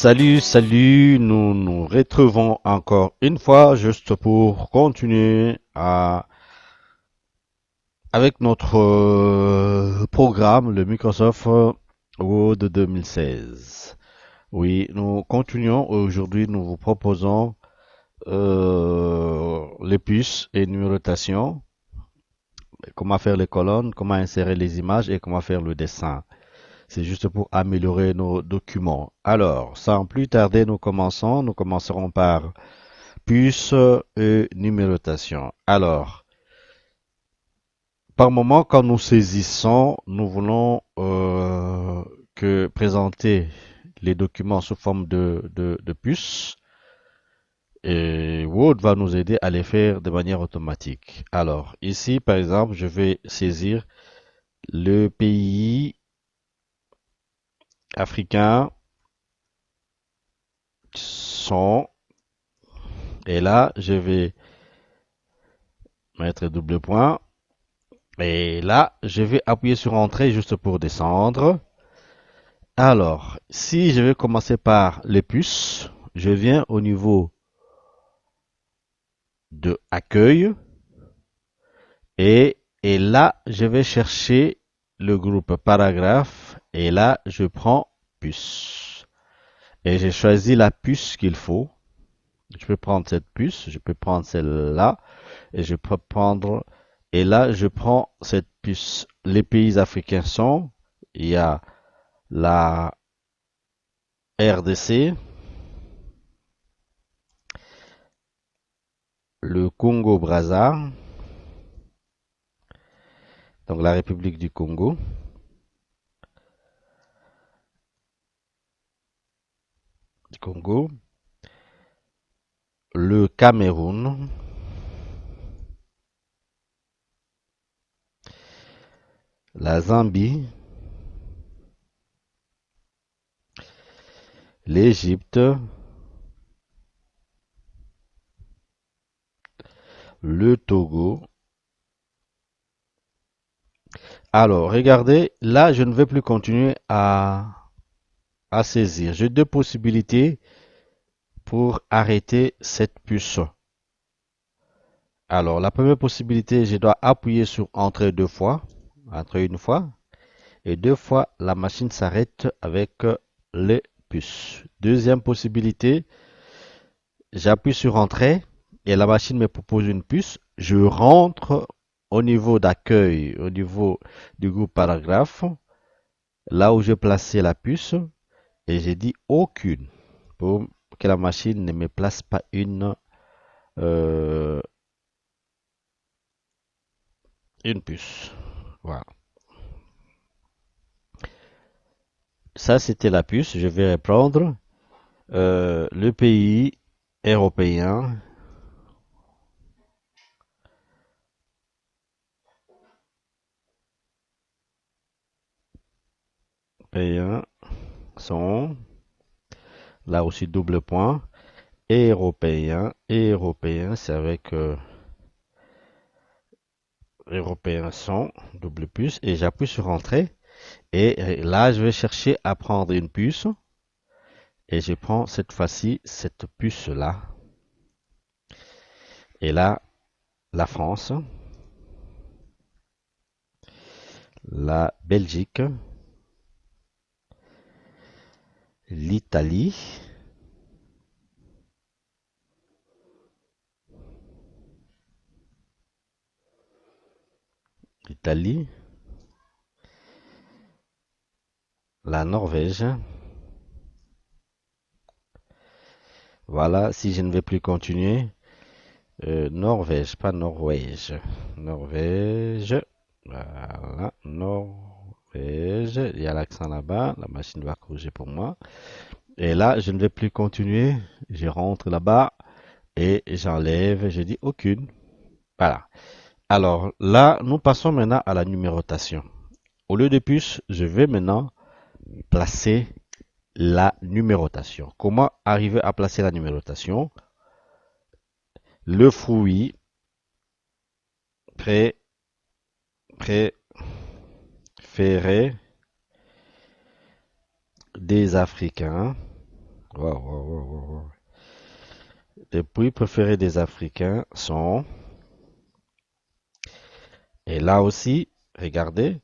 Salut, salut, nous nous retrouvons encore une fois juste pour continuer avec notre programme, le Microsoft Word 2016. Oui, nous continuons. Aujourd'hui, nous vous proposons les puces et numérotation, comment faire les colonnes, comment insérer les images et comment faire le dessin. C'est juste pour améliorer nos documents. Alors, sans plus tarder, nous commençons. Nous commencerons par puce et numérotation. Alors, par moment, quand nous saisissons, nous voulons que présenter les documents sous forme de puce. Et Word va nous aider à les faire de manière automatique. Alors, ici, par exemple, je vais saisir le pays africain son. Et là, je vais mettre double point. Et là, je vais appuyer sur Entrée juste pour descendre. Alors, si je vais commencer par les puces, je viens au niveau de Accueil et là, je vais chercher le groupe Paragraphe et là, je prends puce. Et j'ai choisi la puce qu'il faut. Je peux prendre cette puce, je peux prendre celle-là et je peux prendre et là, je prends cette puce. Les pays africains sont, il y a la RDC, le Congo-Brazza, donc la République du Congo, le Cameroun, la Zambie, l'Égypte, le Togo. Alors, regardez, là, je ne vais plus continuer à saisir. J'ai deux possibilités pour arrêter cette puce. Alors, la première possibilité, je dois appuyer sur Entrée deux fois, Entrée une fois, et deux fois, la machine s'arrête avec les puces. Deuxième possibilité, j'appuie sur Entrée et la machine me propose une puce. Je rentre au niveau d'accueil, au niveau du groupe paragraphe, là où j'ai placé la puce, et j'ai dit aucune pour que la machine ne me place pas euh, une puce. Voilà. Ça, c'était la puce. Je vais reprendre le pays européen. Européens sont là aussi double point. Et européen, c'est avec européens sont double puce et j'appuie sur Entrée. Et là, je vais chercher à prendre une puce et je prends cette fois-ci cette puce-là. Et là, la France, la Belgique, l'Italie, l'Italie, la Norvège. Voilà, si je ne vais plus continuer, Norvège, pas Norvège. Norvège, voilà, Norvège. Il y a l'accent là-bas, la machine va corriger pour moi. Et là, je ne vais plus continuer. Je rentre là-bas et j'enlève, je dis aucune. Voilà. Alors là, nous passons maintenant à la numérotation. Au lieu de puce, je vais maintenant placer la numérotation. Comment arriver à placer la numérotation? Le fruit pré, préféré des Africains. Wow, wow, wow, wow, wow. Les bruits préférés des Africains sont, et là aussi, regardez,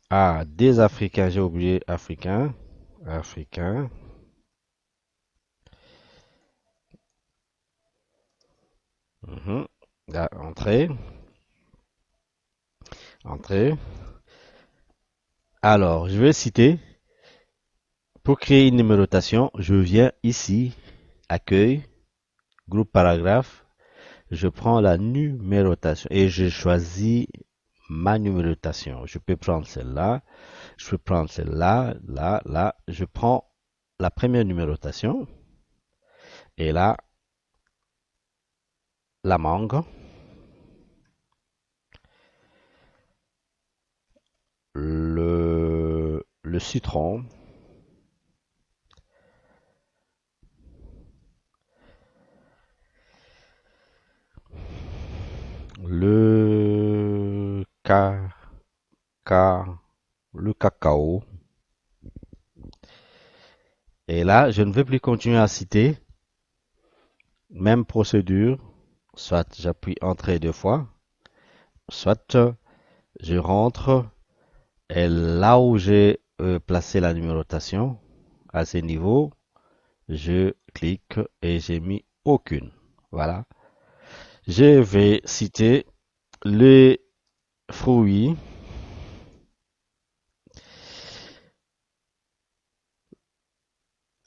ah, des Africains, j'ai oublié Africains, Africains, mhm. Là, entrée, entrée. Alors, je vais citer, pour créer une numérotation, je viens ici, accueil, groupe paragraphe, je prends la numérotation et je choisis ma numérotation. Je peux prendre celle-là, je peux prendre celle-là, là, là. Je prends la première numérotation et là, la mangue, le citron, le ca, le cacao. Et là, je ne vais plus continuer à citer. Même procédure, soit j'appuie entrée deux fois, soit je rentre et là où j'ai placé la numérotation, à ce niveau, je clique et j'ai mis aucune. Voilà. Je vais citer les fruits.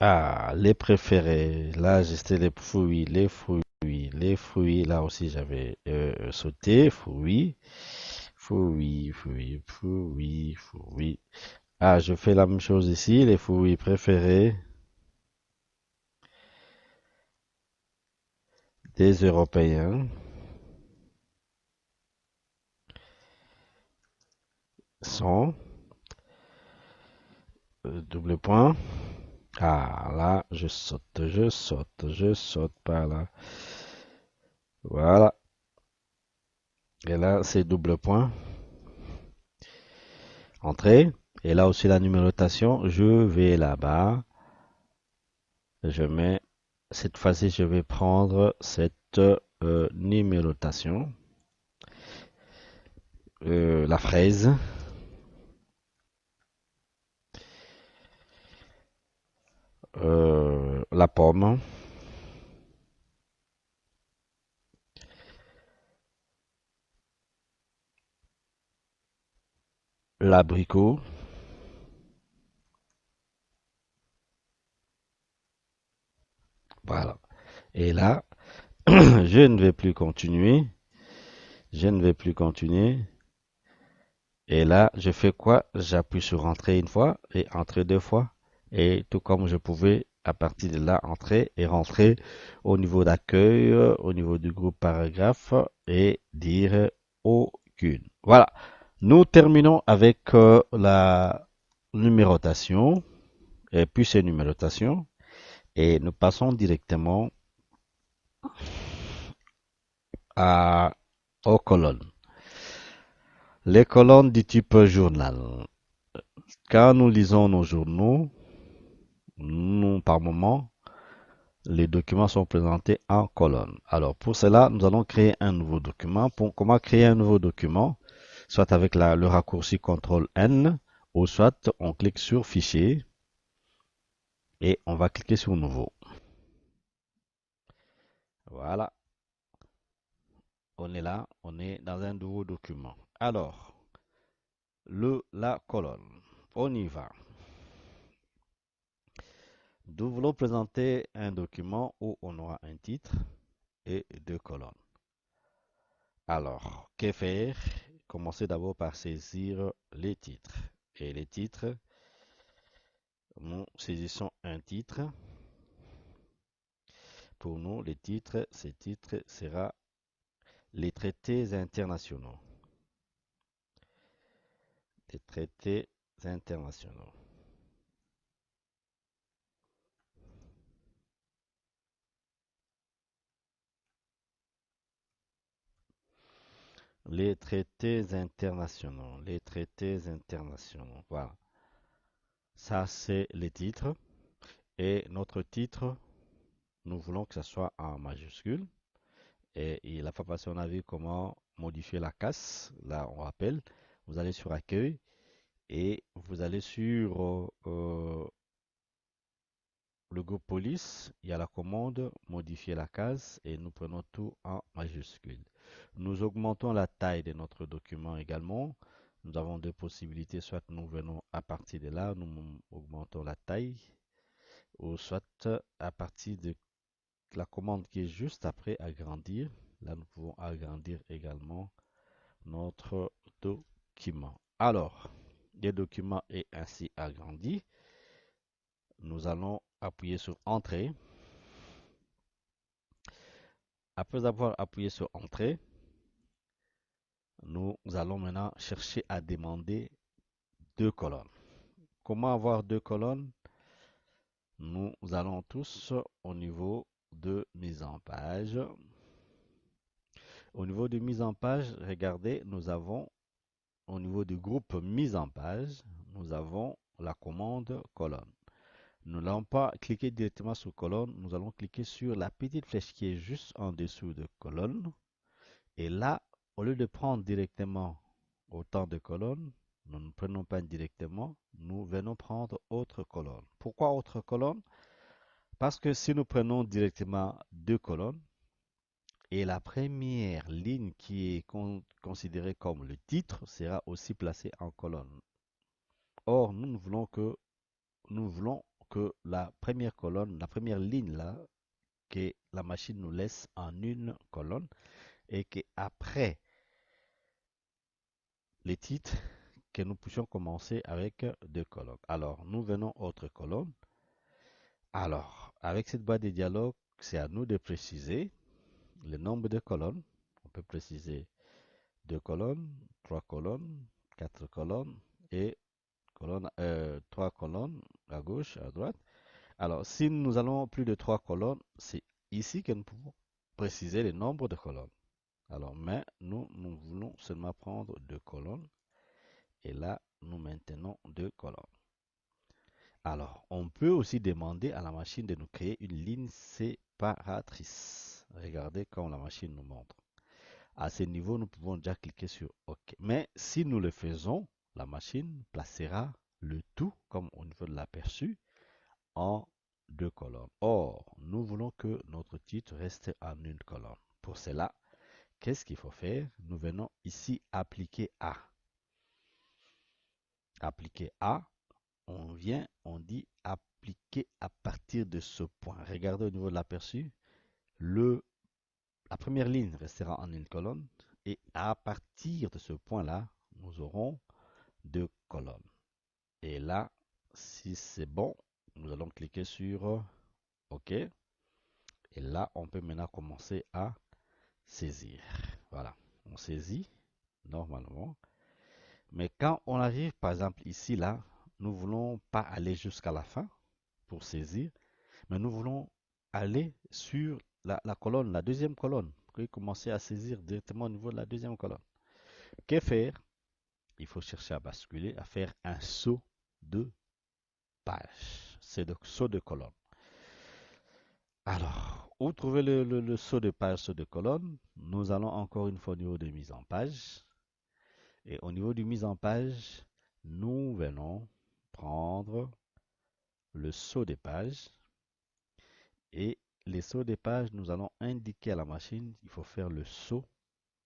Ah, les préférés. Là, j'ai cité les fruits, les fruits, les fruits. Là aussi, j'avais sauté. Fruits, fruits, fruits, fruits, fruits. Ah, je fais la même chose ici. Les fruits préférés des Européens sont, double point. Ah, là, je saute, je saute, je saute par là. Voilà. Et là, c'est double point. Entrée. Et là aussi, la numérotation. Je vais là-bas. Je mets, cette fois-ci, je vais prendre cette numérotation. La fraise, la pomme, l'abricot. Voilà. Et là, je ne vais plus continuer. Je ne vais plus continuer. Et là, je fais quoi? J'appuie sur entrée une fois et entrer deux fois. Et tout comme je pouvais, à partir de là, entrer et rentrer au niveau d'accueil, au niveau du groupe paragraphe et dire aucune. Voilà. Nous terminons avec la numérotation et puis ces numérotations et nous passons directement aux colonnes. Les colonnes du type journal. Quand nous lisons nos journaux, nous, par moment, les documents sont présentés en colonnes. Alors, pour cela, nous allons créer un nouveau document. Pour comment créer un nouveau document? Soit avec le raccourci CTRL N, ou soit on clique sur Fichier et on va cliquer sur Nouveau. Voilà, on est là, on est dans un nouveau document. Alors, la colonne, on y va. Nous voulons présenter un document où on aura un titre et deux colonnes. Alors, que faire? Commencez d'abord par saisir les titres. Et les titres, nous saisissons un titre. Pour nous, les titres, ce titre sera les traités internationaux. Les traités internationaux. Les traités internationaux. Les traités internationaux. Voilà. Ça, c'est les titres. Et notre titre, nous voulons que ça soit en majuscule. Et la fois passée, on a vu comment modifier la casse. Là, on rappelle, vous allez sur Accueil et vous allez sur le groupe Police. Il y a la commande Modifier la case et nous prenons tout en majuscule. Nous augmentons la taille de notre document également. Nous avons deux possibilités, soit nous venons à partir de là, nous augmentons la taille, ou soit à partir de la commande qui est juste après agrandir. Là, nous pouvons agrandir également notre document. Alors, le document est ainsi agrandi. Nous allons appuyer sur Entrée. Après avoir appuyé sur Entrée, nous allons maintenant chercher à demander deux colonnes. Comment avoir deux colonnes? Nous allons tous au niveau de mise en page. Au niveau de mise en page, regardez, nous avons au niveau du groupe mise en page, nous avons la commande colonne. Nous n'allons pas cliquer directement sur colonne, nous allons cliquer sur la petite flèche qui est juste en dessous de colonne. Et là, au lieu de prendre directement autant de colonnes, nous ne prenons pas directement, nous venons prendre autre colonne. Pourquoi autre colonne? Parce que si nous prenons directement deux colonnes, et la première ligne qui est considérée comme le titre sera aussi placée en colonne. Or, nous voulons que la première colonne, la première ligne là, que la machine nous laisse en une colonne et qu'après les titres, que nous puissions commencer avec deux colonnes. Alors, nous venons autre colonne. Alors, avec cette boîte de dialogue, c'est à nous de préciser le nombre de colonnes. On peut préciser deux colonnes, trois colonnes, quatre colonnes et trois colonnes à gauche, à droite. Alors, si nous allons plus de trois colonnes, c'est ici que nous pouvons préciser le nombre de colonnes. Alors, mais nous voulons seulement prendre deux colonnes. Et là, nous maintenons deux colonnes. Alors, on peut aussi demander à la machine de nous créer une ligne séparatrice. Regardez comme la machine nous montre. À ce niveau, nous pouvons déjà cliquer sur OK. Mais si nous le faisons, la machine placera le tout, comme au niveau de l'aperçu, en deux colonnes. Or, nous voulons que notre titre reste en une colonne. Pour cela, qu'est-ce qu'il faut faire? Nous venons ici appliquer A. Appliquer A, on vient, on dit appliquer à partir de ce point. Regardez au niveau de l'aperçu, la première ligne restera en une colonne et à partir de ce point-là, nous aurons deux colonnes. Et là, si c'est bon, nous allons cliquer sur OK. Et là, on peut maintenant commencer à saisir. Voilà, on saisit normalement. Mais quand on arrive, par exemple, ici, là, nous ne voulons pas aller jusqu'à la fin pour saisir, mais nous voulons aller sur la colonne, la deuxième colonne, pour commencer à saisir directement au niveau de la deuxième colonne. Que faire? Il faut chercher à basculer, à faire un saut de page. C'est le saut de colonne. Alors, où trouver le saut de page, saut de colonne? Nous allons encore une fois au niveau de mise en page. Et au niveau de mise en page, nous venons prendre le saut des pages. Et les sauts des pages, nous allons indiquer à la machine qu'il faut faire le saut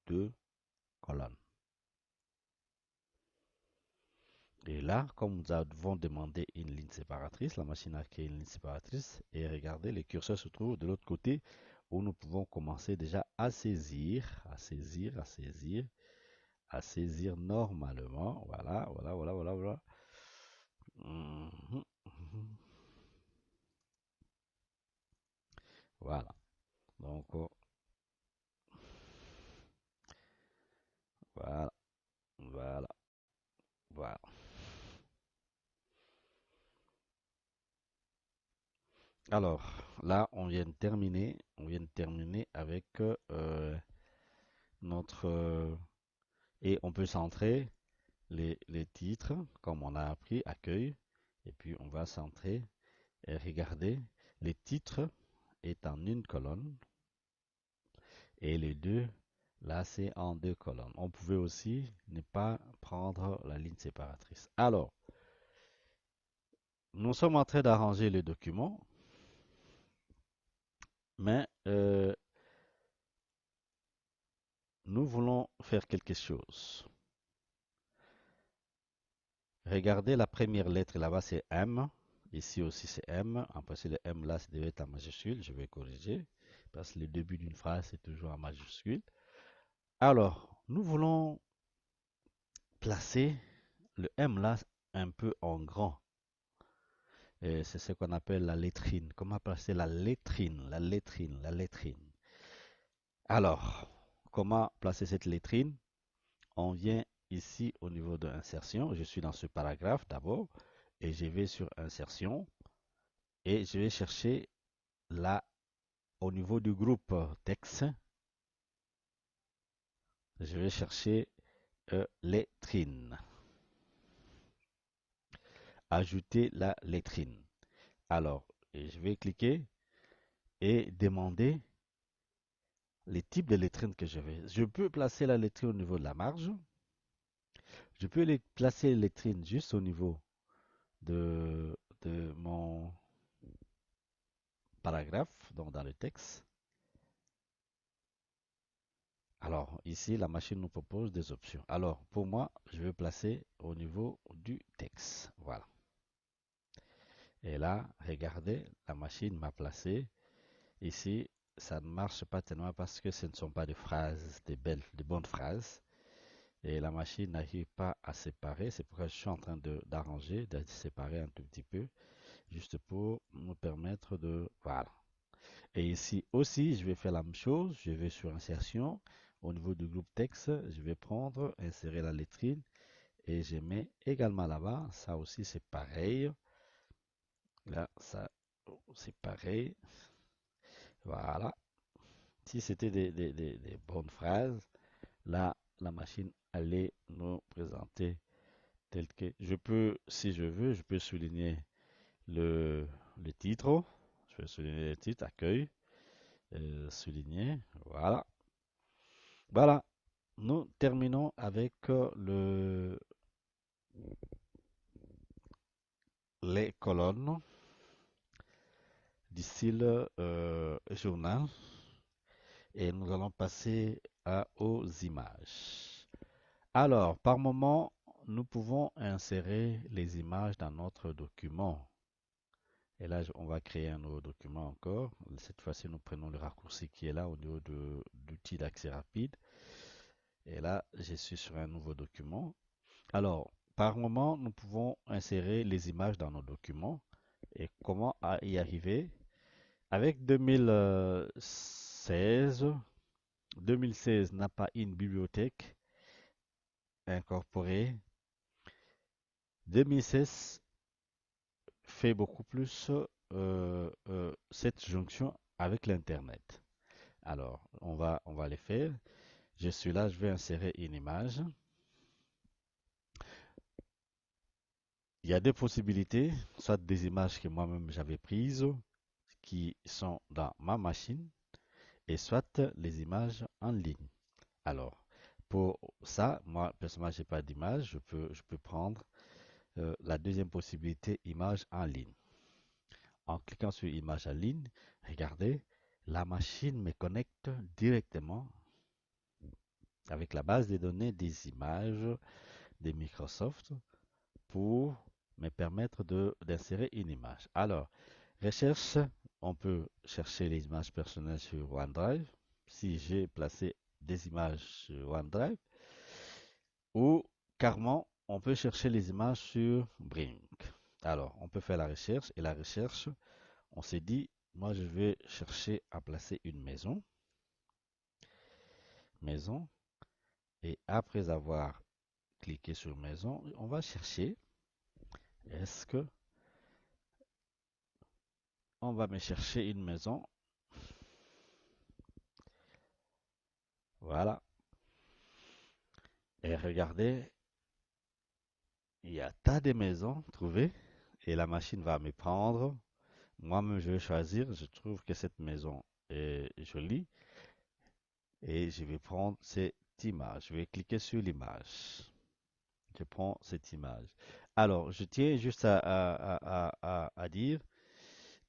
de colonne. Et là, comme nous avons demandé une ligne séparatrice, la machine a créé une ligne séparatrice. Et regardez, le curseur se trouve de l'autre côté où nous pouvons commencer déjà à saisir, à saisir, à saisir, à saisir normalement. Voilà, voilà, voilà, voilà, voilà. Mhm, mhm. Voilà. Donc, voilà, voilà, voilà. Alors, là, on vient de terminer avec notre... et on peut centrer les titres, comme on a appris, accueil, et puis on va centrer Et regardez, les titres est en une colonne et les deux, là, c'est en deux colonnes. On pouvait aussi ne pas prendre la ligne séparatrice. Alors, nous sommes en train d'arranger le document, mais nous voulons faire quelque chose. Regardez la première lettre là-bas, c'est M. Ici aussi, c'est M. En passant, le M là, ça devait être en majuscule. Je vais corriger parce que le début d'une phrase, c'est toujours en majuscule. Alors, nous voulons placer le M là un peu en grand. Et c'est ce qu'on appelle la lettrine. Comment placer la lettrine, la lettrine, la lettrine. Alors, comment placer cette lettrine? On vient ici au niveau de insertion. Je suis dans ce paragraphe d'abord et je vais sur insertion et je vais chercher là au niveau du groupe texte. Je vais chercher lettrine. Ajouter la lettrine. Alors, je vais cliquer et demander les types de lettrines que je veux. Je peux placer la lettrine au niveau de la marge. Je peux placer les lettrines juste au niveau de mon paragraphe, donc dans le texte. Alors, ici, la machine nous propose des options. Alors, pour moi, je vais placer au niveau du texte. Voilà. Et là, regardez, la machine m'a placé. Ici, ça ne marche pas tellement parce que ce ne sont pas des phrases, des bonnes phrases. Et la machine n'arrive pas à séparer. C'est pourquoi je suis en train d'arranger, de séparer un tout petit peu, juste pour me permettre de... Voilà. Et ici aussi, je vais faire la même chose. Je vais sur insertion. Au niveau du groupe texte, je vais prendre, insérer la lettrine et je mets également là-bas. Ça aussi, c'est pareil. Là, ça, c'est pareil. Voilà. Si c'était des bonnes phrases, là, la machine allait nous présenter tel que je peux, si je veux, je peux souligner le titre. Je vais souligner le titre, accueil, souligner. Voilà. Voilà. Nous terminons avec les colonnes du style journal et nous allons passer aux images. Alors, par moment, nous pouvons insérer les images dans notre document. Et là, on va créer un nouveau document encore. Cette fois-ci, nous prenons le raccourci qui est là au niveau d'outils d'accès rapide. Et là, je suis sur un nouveau document. Alors, par moment, nous pouvons insérer les images dans nos documents. Et comment y arriver? Avec 2016, 2016 n'a pas une bibliothèque incorporée. 2016 fait beaucoup plus cette jonction avec l'Internet. Alors, on va les faire. Je suis là, je vais insérer une image. Il y a deux possibilités, soit des images que moi-même j'avais prises, qui sont dans ma machine, et soit les images en ligne. Alors, pour ça, moi, personnellement, j'ai pas d'image, je peux prendre la deuxième possibilité, image en ligne. En cliquant sur image en ligne, regardez, la machine me connecte directement avec la base de données des images de Microsoft pour me permettre d'insérer une image. Alors, recherche, on peut chercher les images personnelles sur OneDrive. Si j'ai placé des images sur OneDrive, ou carrément, on peut chercher les images sur Brink. Alors, on peut faire la recherche et la recherche, on s'est dit, moi je vais chercher à placer une maison. Maison. Et après avoir cliqué sur maison, on va chercher, est-ce que on va me chercher une maison. Voilà. Et regardez, il y a tas de maisons trouvées et la machine va me prendre. Moi-même, je vais choisir. Je trouve que cette maison est jolie et je vais prendre cette image. Je vais cliquer sur l'image. Je prends cette image. Alors, je tiens juste à dire,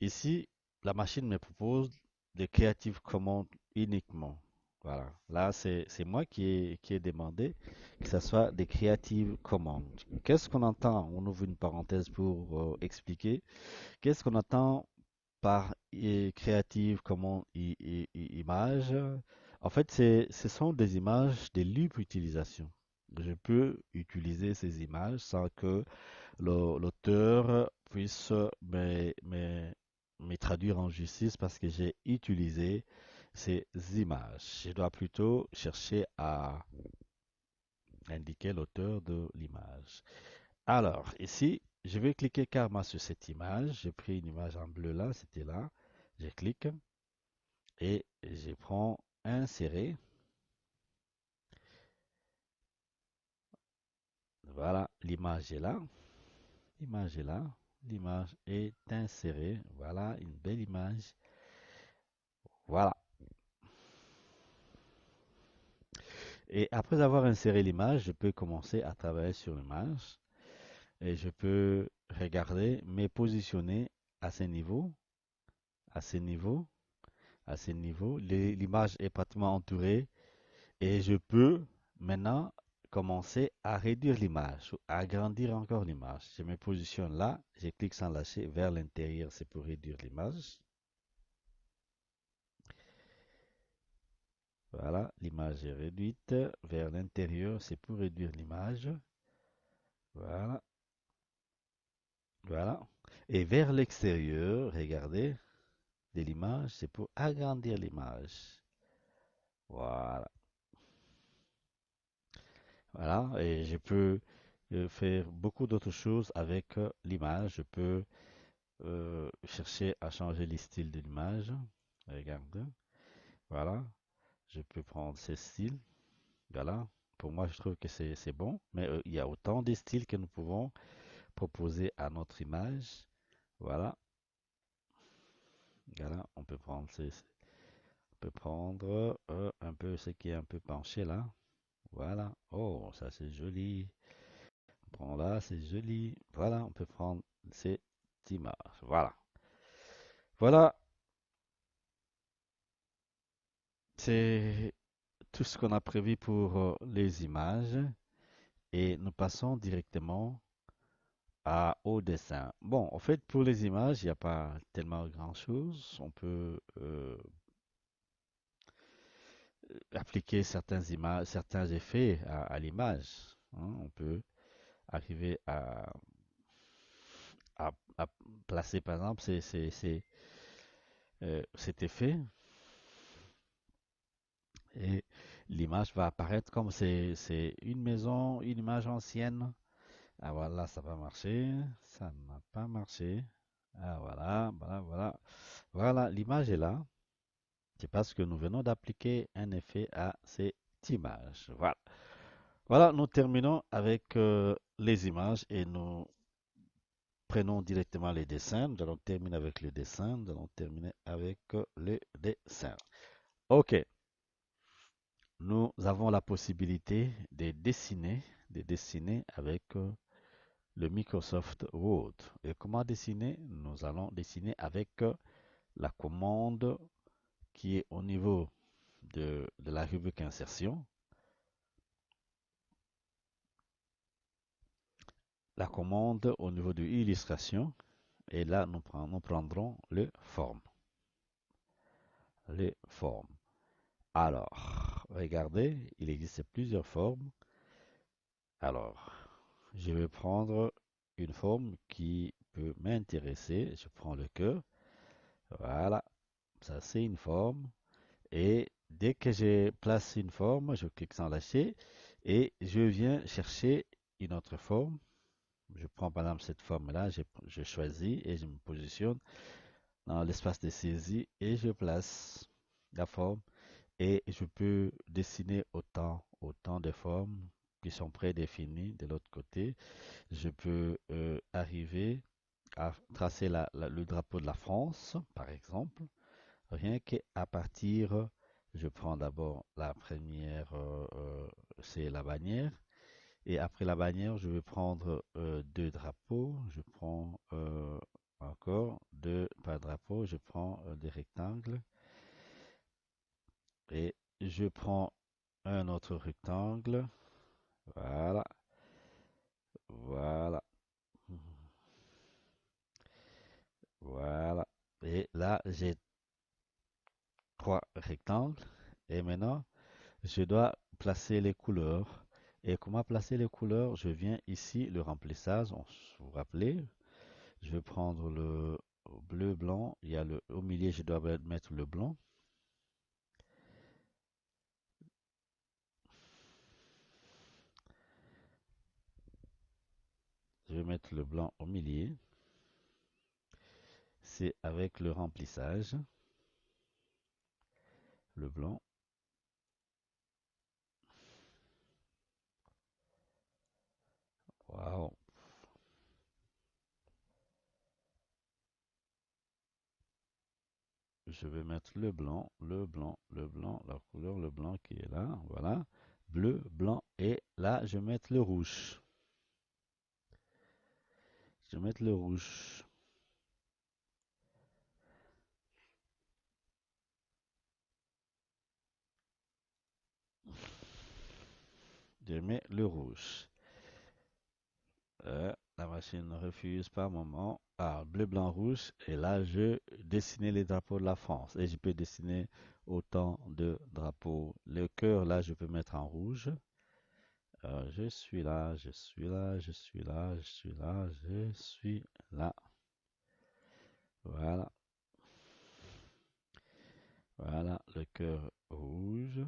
ici, la machine me propose des Creative Commons uniquement. Voilà. Là, c'est moi qui ai demandé que ce soit des Creative Commons. Qu'est-ce qu'on entend? On ouvre une parenthèse pour expliquer. Qu'est-ce qu'on entend par Creative Commons images? En fait, ce sont des images de libre utilisation. Je peux utiliser ces images sans que l'auteur puisse me traduire en justice parce que j'ai utilisé ces images. Je dois plutôt chercher à indiquer l'auteur de l'image. Alors, ici, je vais cliquer karma sur cette image. J'ai pris une image en bleu là, c'était là. Je clique et je prends insérer. Voilà, l'image est là. L'image est là. L'image est insérée. Voilà, une belle image. Voilà. Et après avoir inséré l'image, je peux commencer à travailler sur l'image et je peux regarder, me positionner à ce niveau, à ce niveau, à ce niveau. L'image est pratiquement entourée et je peux maintenant commencer à réduire l'image, à agrandir encore l'image. Je me positionne là, je clique sans lâcher vers l'intérieur, c'est pour réduire l'image. Voilà, l'image est réduite vers l'intérieur, c'est pour réduire l'image. Voilà, voilà. Et vers l'extérieur, regardez, de l'image, c'est pour agrandir l'image. Voilà, voilà. Et je peux faire beaucoup d'autres choses avec l'image. Je peux chercher à changer le style de l'image. Regardez, voilà. Je peux prendre ces styles. Voilà. Pour moi, je trouve que c'est bon. Mais il y a autant de styles que nous pouvons proposer à notre image. Voilà. Voilà. On peut prendre on peut prendre un peu ce qui est un peu penché là. Voilà. Oh, ça c'est joli. Prends là, c'est joli. Voilà, on peut prendre cette image. Voilà. Voilà, c'est tout ce qu'on a prévu pour les images. Et nous passons directement au dessin. Bon, en fait, pour les images, il n'y a pas tellement grand-chose. On peut appliquer certaines images, certains effets à l'image, hein. On peut arriver à placer, par exemple, cet effet et l'image va apparaître comme c'est une maison, une image ancienne. Ah voilà, ça va marcher. Ça n'a pas marché. Ah voilà, voilà, voilà. Voilà, l'image est là. C'est parce que nous venons d'appliquer un effet à cette image. Voilà. Voilà, nous terminons avec les images et nous prenons directement les dessins. Nous allons terminer avec le dessin. Nous allons terminer avec le dessin. Ok. Nous avons la possibilité de dessiner avec le Microsoft Word. Et comment dessiner? Nous allons dessiner avec la commande qui est au niveau de la rubrique insertion, la commande au niveau de illustration, et là nous prendrons le forme. Les formes. Alors, regardez, il existe plusieurs formes. Alors, je vais prendre une forme qui peut m'intéresser. Je prends le cœur. Voilà, ça c'est une forme. Et dès que je place une forme, je clique sans lâcher et je viens chercher une autre forme. Je prends par exemple cette forme-là, je choisis et je me positionne dans l'espace de saisie et je place la forme et je peux dessiner autant de formes qui sont prédéfinies de l'autre côté. Je peux arriver à tracer le drapeau de la France, par exemple, rien qu'à partir, je prends d'abord la première, c'est la bannière, et après la bannière, je vais prendre deux drapeaux, je prends encore deux, pas drapeaux, je prends des rectangles, et je prends un autre rectangle, voilà, voilà, voilà, et là, j'ai trois rectangles, et maintenant, je dois placer les couleurs. Et comment placer les couleurs? Je viens ici, le remplissage, vous vous rappelez, je vais prendre le bleu, blanc, il y a au milieu, je dois mettre le blanc. Je vais mettre le blanc au milieu. C'est avec le remplissage, le blanc. Waouh. Je vais mettre le blanc, le blanc, le blanc, la couleur, le blanc qui est là. Voilà. Bleu, blanc. Et là, je vais mettre le rouge. Je vais mettre le rouge. Je mets le rouge. La machine refuse par moment. Ah, bleu, blanc, rouge. Et là, je dessine les drapeaux de la France. Et je peux dessiner autant de drapeaux. Le cœur, là, je peux mettre en rouge. Je suis là, je suis là, je suis là, je suis là, je suis là. Voilà, voilà, le cœur rouge.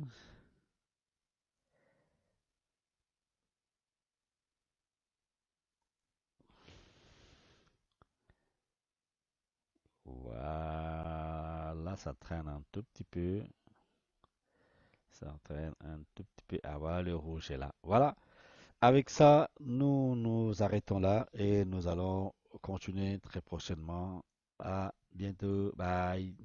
Voilà, ça traîne un tout petit peu. Ça traîne un tout petit peu. Ah, voilà, le rouge est là. Voilà. Avec ça, nous nous arrêtons là et nous allons continuer très prochainement. À bientôt. Bye.